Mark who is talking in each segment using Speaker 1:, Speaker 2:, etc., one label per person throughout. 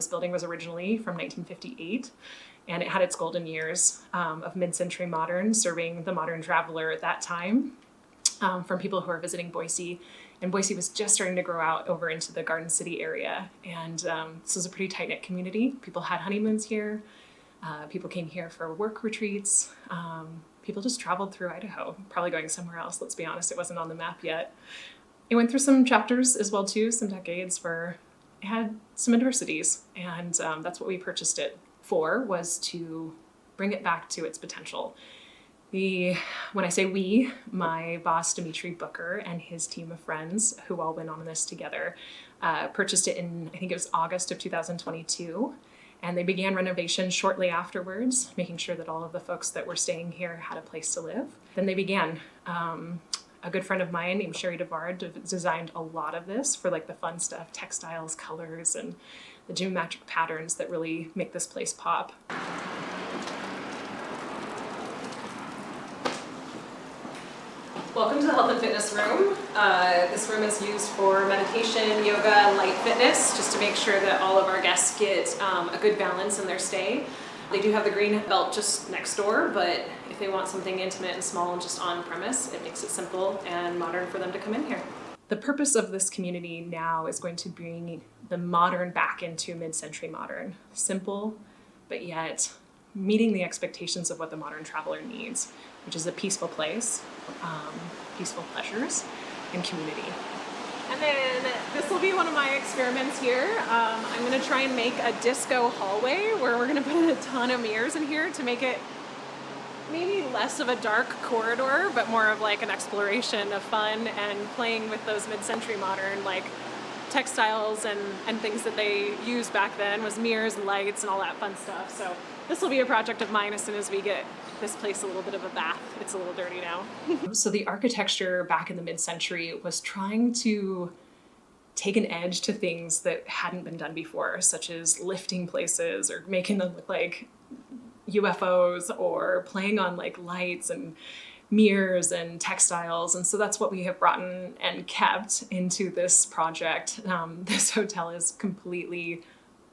Speaker 1: building was originally from 1958, and it had its golden years of mid-century modern, serving the modern traveler at that time from people who are visiting Boise. And Boise was just starting to grow out over into the Garden City area. And this was a pretty tight-knit community. People had honeymoons here. People came here for work retreats. People just traveled through Idaho, probably going somewhere else. Let's be honest, it wasn't on the map yet. It went through some chapters as well too, some decades where it had some adversities. And that's what we purchased it for, was to bring it back to its potential. When I say we, my boss, Dimitri Booker, and his team of friends, who all went on this together, purchased it in, I think it was August of 2022. And they began renovation shortly afterwards, making sure that all of the folks that were staying here had a place to live. Then they began. A good friend of mine named Sherry DeVard designed a lot of this for like the fun stuff, textiles, colors, and the geometric patterns that really make this place pop. Welcome to the Health and Fitness room. This room is used for meditation, yoga, light fitness, just to make sure that all of our guests get a good balance in their stay. They do have the green belt just next door, but if they want something intimate and small and just on premise, it makes it simple and modern for them to come in here. The purpose of this community now is going to bring the modern back into mid-century modern. Simple, but yet meeting the expectations of what the modern traveler needs, which is a peaceful place, peaceful pleasures, and community.
Speaker 2: And then this will be one of my experiments here. I'm gonna try and make a disco hallway where we're gonna put a ton of mirrors in here to make it maybe less of a dark corridor, but more of like an exploration of fun and playing with those mid-century modern like textiles and things that they used back then, was mirrors and lights and all that fun stuff. So this will be a project of mine as soon as we get this place a little bit of a bath. It's a little dirty now.
Speaker 1: So the architecture back in the mid-century was trying to take an edge to things that hadn't been done before, such as lifting places or making them look like UFOs or playing on like lights and mirrors and textiles. And so that's what we have brought in and kept into this project. This hotel is completely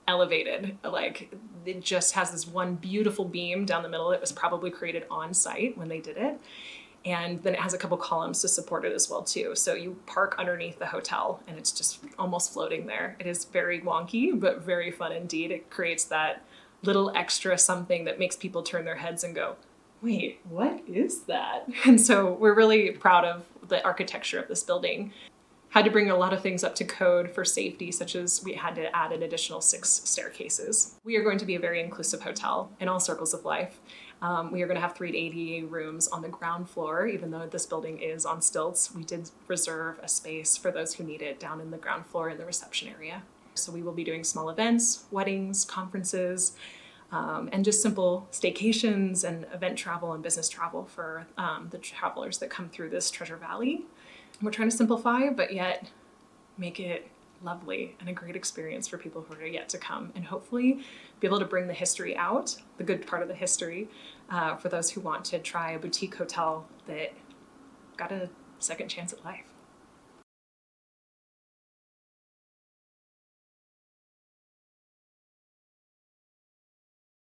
Speaker 1: elevated. Like, it just has this one beautiful beam down the middle. It was probably created on site when they did it. And then it has a couple columns to support it as well too. So you park underneath the hotel and it's just almost floating there. It is very wonky, but very fun indeed. It creates that little extra something that makes people turn their heads and go, wait, what is that? And so we're really proud of the architecture of this building. Had to bring a lot of things up to code for safety, such as we had to add an additional 6 staircases. We are going to be a very inclusive hotel in all circles of life. We are going to have 3 ADA rooms on the ground floor. Even though this building is on stilts, we did reserve a space for those who need it down in the ground floor in the reception area. So we will be doing small events, weddings, conferences, and just simple staycations and event travel and business travel for the travelers that come through this Treasure Valley. We're trying to simplify, but yet make it lovely and a great experience for people who are yet to come, and hopefully be able to bring the history out, the good part of the history, for those who want to try a boutique hotel that got a second chance at life.